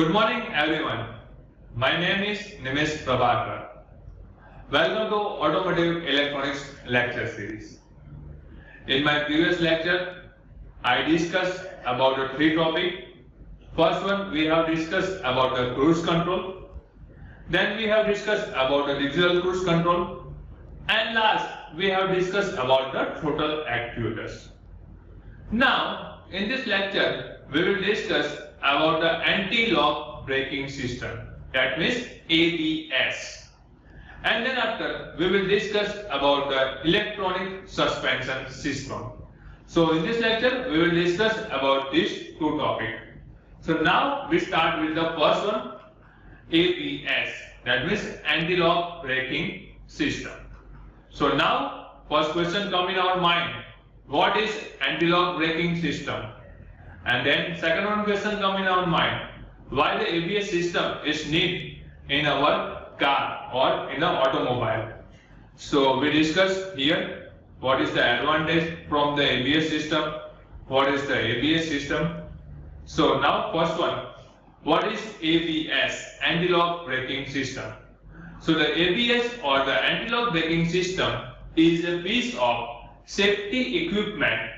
Good morning everyone. My name is Nimesh Prabhakar. Welcome to Automotive Electronics lecture series. In my previous lecture, I discussed about the three topics. First one, we have discussed about the cruise control. Then we have discussed about the digital cruise control. And last, we have discussed about the throttle actuators. Now, in this lecture, we will discuss about the anti-lock braking system, that means ABS. And then after, we will discuss about the electronic suspension system. So in this lecture, we will discuss about these two topics. So now we start with the first one, ABS, that means anti-lock braking system. So now, first question come in our mind, what is anti-lock braking system? And then second one question come in our mind, why the ABS system is needed in our car or in the automobile. So we discuss here what is the advantage from the ABS system, what is the ABS system. So now first one, what is ABS, anti-lock braking system? So the ABS or the anti-lock braking system is a piece of safety equipment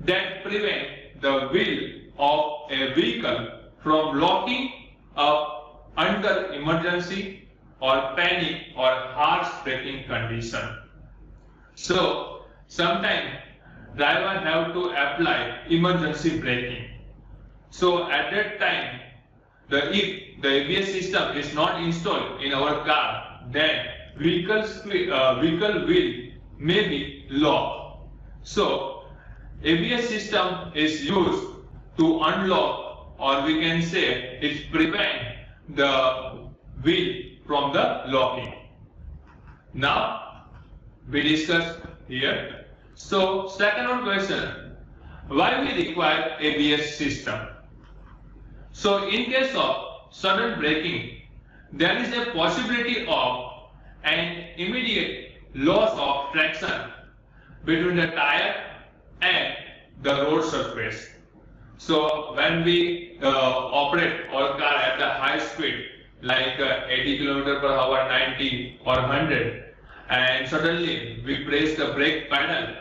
that prevent the wheel of a vehicle from locking up under emergency or panic or harsh braking condition. So sometimes driver have to apply emergency braking. So at that time, if the ABS system is not installed in our car, then vehicle wheel may be locked. So ABS system is used to unlock, or we can say it prevent the wheel from the locking. Now we discuss here. So second one question, why we require ABS system? So in case of sudden braking, there is a possibility of an immediate loss of traction between the tire and the road surface. So when we operate our car at the high speed, like 80 km per hour, 90 or 100, and suddenly we press the brake pedal,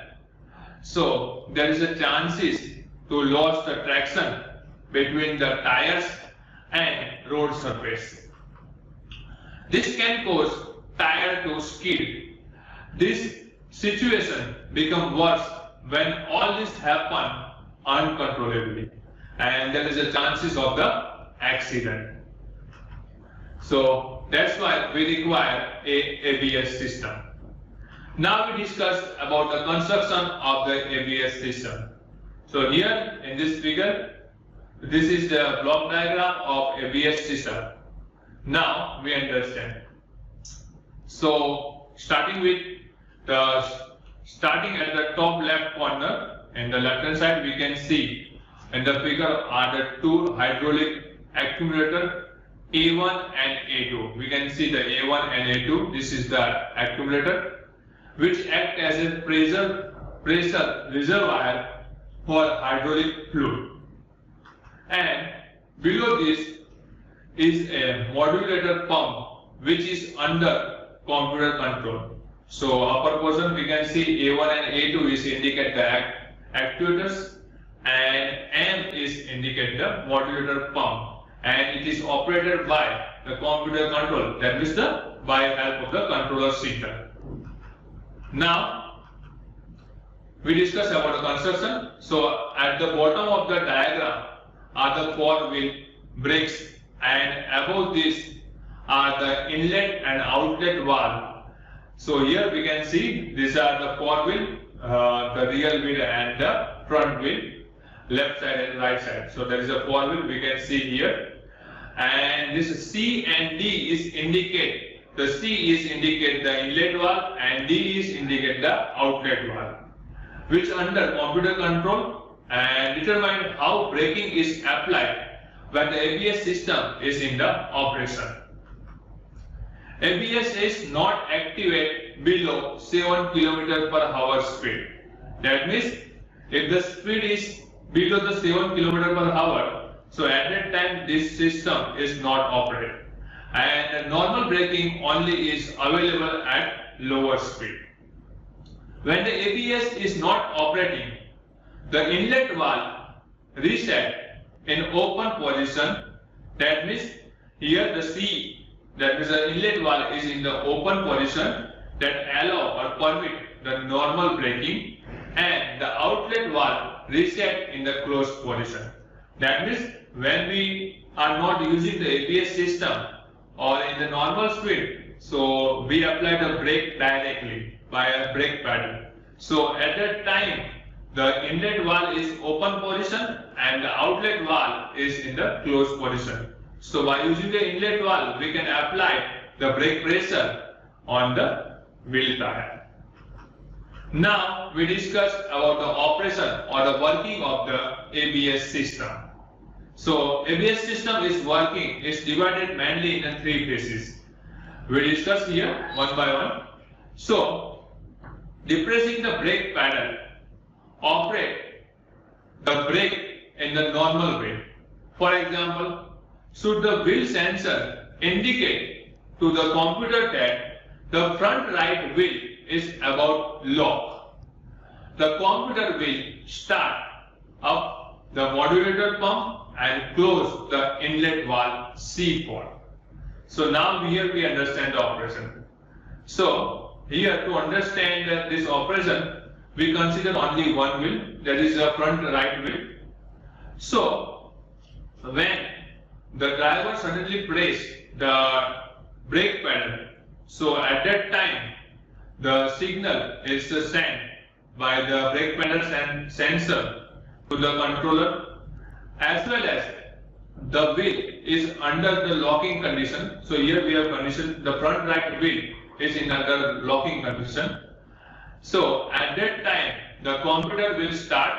so there is a chances to lose the traction between the tires and road surface. This can cause tire to skid. This situation becomes worse when all this happens uncontrollably, and there is a chances of the accident. So that's why we require a ABS system. Now we discuss about the construction of the ABS system. So here in this figure, this is the block diagram of ABS system. Now we understand. So starting at the top left corner, in the left hand side, we can see in the figure are the two hydraulic accumulator A1 and A2. We can see the A1 and A2. This is the accumulator which act as a pressure reservoir for hydraulic fluid. And below this is a modulator pump which is under computer control. So upper portion we can see A1 and A2 is indicate the actuators, and M is indicate the modulator pump, and it is operated by the computer control, that is by help of the controller signal. Now we discuss about the construction. So at the bottom of the diagram are the four-wheel brakes, and above this are the inlet and outlet valve. So here we can see these are the four-wheel, the rear wheel and the front wheel, left side and right side. So there is a four-wheel we can see here, and this C and D is indicate, the C is indicate the inlet valve and D is indicate the outlet valve, which under computer control and determine how braking is applied when the ABS system is in the operation. ABS is not activate below 7 km per hour speed. That means if the speed is below the 7 km per hour, So at that time this system is not operated, and normal braking only is available at lower speed. When the ABS is not operating, the inlet valve reset in open position. That means here the C, that means the inlet valve is in the open position, that allow or permit the normal braking, and the outlet valve reset in the closed position. That means when we are not using the ABS system or in the normal speed, so we apply the brake directly by a brake pedal. So at that time the inlet valve is open position and the outlet valve is in the closed position. So by using the inlet valve we can apply the brake pressure on the wheel tire. Now we discussed about the operation or the working of the ABS system. So ABS system is working, is divided mainly in three phases. We discuss here one by one. So depressing the brake pedal operate the brake in the normal way. For example, should the wheel sensor indicate to the computer that the front right wheel is about lock, the computer will start up the modulator pump and close the inlet valve C4. So now here we understand the operation. So here to understand this operation, we consider only one wheel, that is the front right wheel. So when the driver suddenly press the brake pedal, so at that time the signal is sent by the brake pedal sensor to the controller, as well as the wheel is under the locking condition. So here we have condition, the front right wheel is in under locking condition. So at that time the computer will start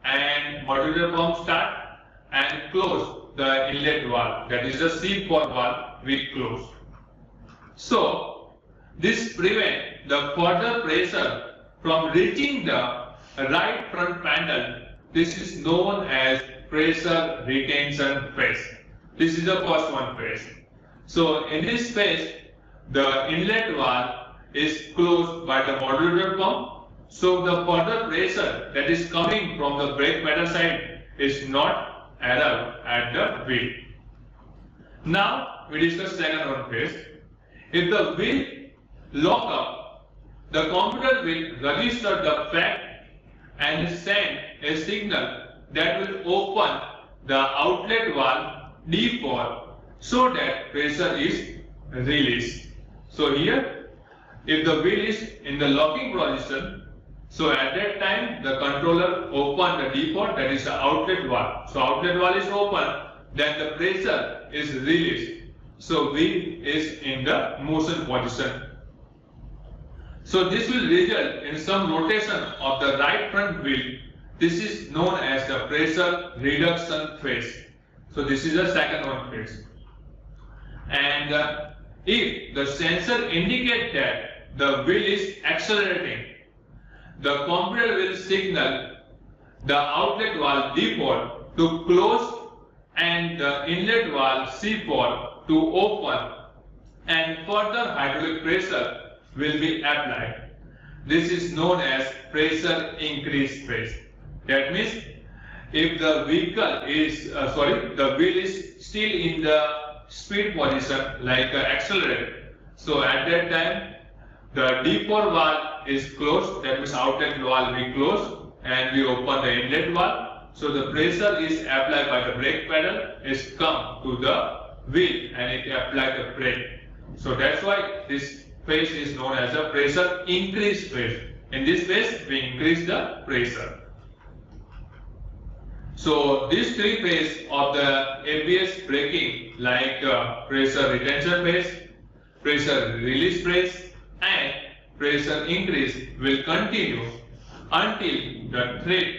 and modulator pump start and close the inlet valve, that is the C4 valve will close. So this prevents the further pressure from reaching the right front panel. This is known as pressure retention phase. This is the first one phase. So in this phase the inlet valve is closed by the modulator pump, so the further pressure that is coming from the brake pedal side is not arrived at the wheel. Now we discuss second one phase. If the wheel lock up, the computer will register the fact and send a signal that will open the outlet valve D4 so that pressure is released. So here, if the wheel is in the locking position, so at that time the controller open the D4, that is the outlet valve. So outlet valve is open, then the pressure is released. So wheel is in the motion position. So this will result in some rotation of the right front wheel. This is known as the pressure reduction phase. So this is the second one phase. And if the sensor indicates that the wheel is accelerating, the computer will signal the outlet valve D4 to close and the inlet valve C4 to open, and further hydraulic pressure will be applied. This is known as pressure increase phase. That means if the vehicle is the wheel is still in the speed position like accelerate, so at that time the D4 valve is closed, that means outlet valve will close and we open the inlet valve. So the pressure is applied by the brake pedal, is come to the wheel and it apply the brake. So that's why this phase is known as a pressure increase phase. In this phase we increase the pressure. So these three phases of the ABS braking, like pressure retention phase, pressure release phase and pressure increase, will continue until the thread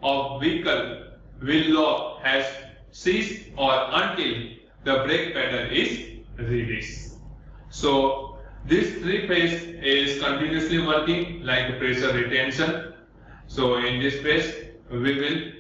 of vehicle wheel lock has ceased or until the brake pedal is released. So this three phase is continuously working like pressure retention. So in this phase we will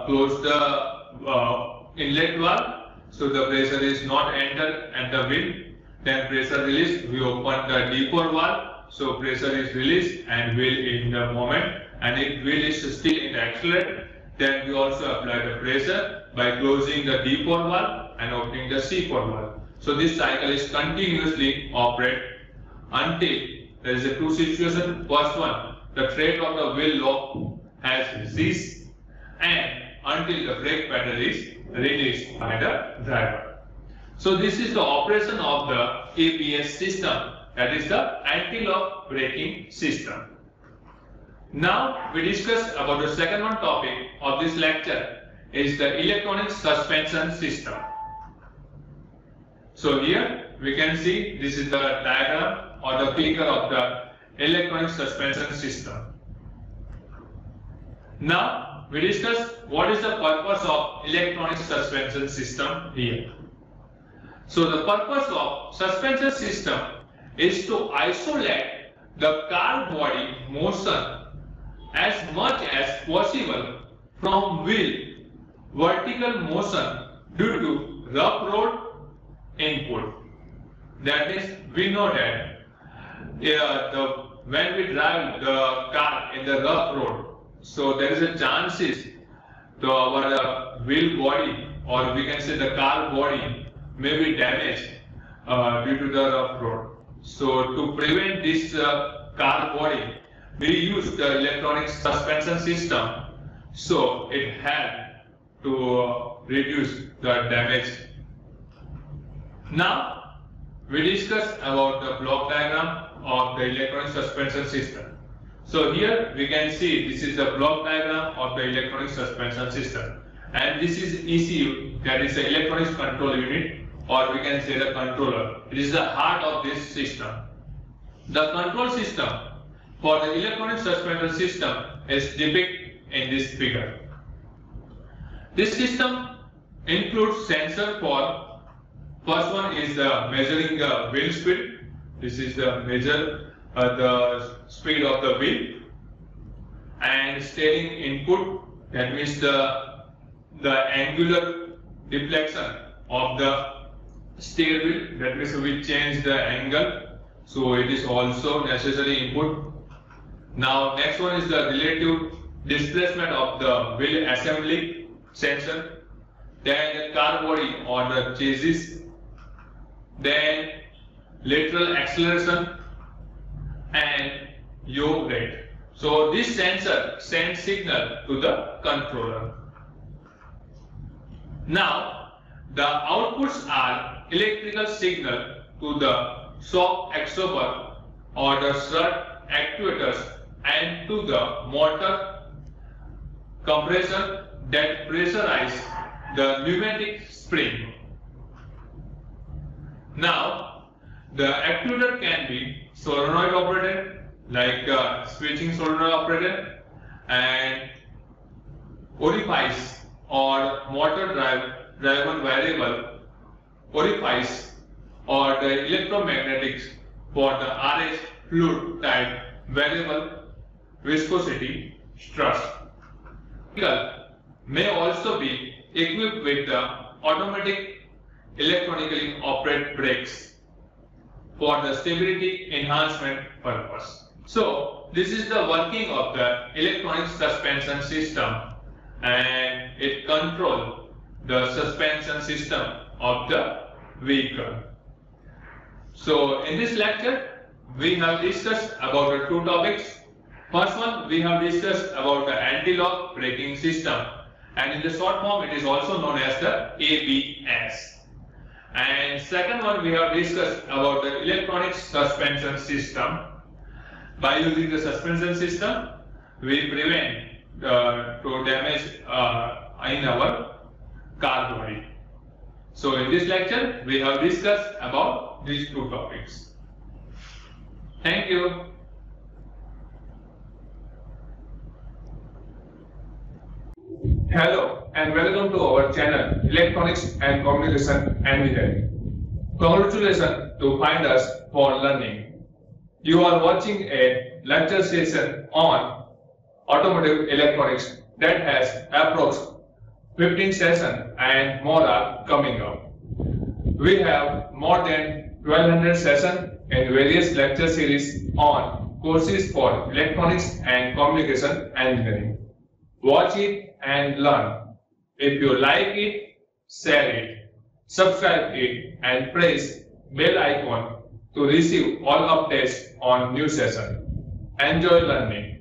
close the inlet valve, so the pressure is not enter and the wheel. Then pressure release, we open the D4 valve, so pressure is released and wheel in the moment, and if wheel is still in the accelerator, then we also apply the pressure by closing the D4 valve and opening the C4 valve. So this cycle is continuously operate until there is a two situation. First one, the thread of the wheel lock has ceased and until the brake pedal is released by the driver. So this is the operation of the ABS system, that is the anti-lock braking system. Now we discuss about the second one topic of this lecture is the electronic suspension system. So here we can see this is the diagram or the figure of the electronic suspension system. Now we discuss what is the purpose of electronic suspension system here. So the purpose of suspension system is to isolate the car body motion as much as possible from wheel vertical motion due to rough road input. That is, we know that when we drive the car in the rough road, so there is a chances to our wheel body, or we can say the car body, may be damaged due to the rough road. So to prevent this car body, we use the electronic suspension system, so it helps to reduce the damage. Now we discuss about the block diagram of the electronic suspension system. So here we can see this is the block diagram of the electronic suspension system, and this is ECU, that is the electronics control unit, or we can say the controller. It is the heart of this system. The control system for the electronic suspension system is depicted in this figure. This system includes sensor for, first one is the measuring the wheel speed. This is the measure the speed of the wheel, and steering input, that means the angular deflection of the steer wheel, that means we change the angle, so it is also necessary input. Now next one is the relative displacement of the wheel assembly sensor, then the car body or the chassis, then lateral acceleration and yaw rate. So this sensor sends signal to the controller. Now the outputs are electrical signal to the shock absorber or the strut actuators and to the motor compressor that pressurize the pneumatic spring. Now the actuator can be solenoid operated, like switching solenoid operated, and orifice or motor driven variable orifice, or the electromagnetics for the RH fluid type variable viscosity struts. May also be equipped with the automatic electronically operated brakes for the stability enhancement purpose. So this is the working of the electronic suspension system, and it controls the suspension system of the vehicle. So in this lecture we have discussed about the two topics. First one, we have discussed about the anti-lock braking system, and in the short form it is also known as the ABS. And second one, we have discussed about the electronic suspension system. By using the suspension system, we prevent to damage in our car body. So in this lecture we have discussed about these two topics. Thank you. Hello and welcome to our channel Electronics and Communication Engineering. Congratulations to find us for learning. You are watching a lecture session on automotive electronics that has approx 15 sessions and more are coming up. We have more than 1200 sessions in various lecture series on courses for electronics and communication engineering. Watch it and learn. If you like it, share it, subscribe it and press bell icon to receive all updates on new session. Enjoy learning.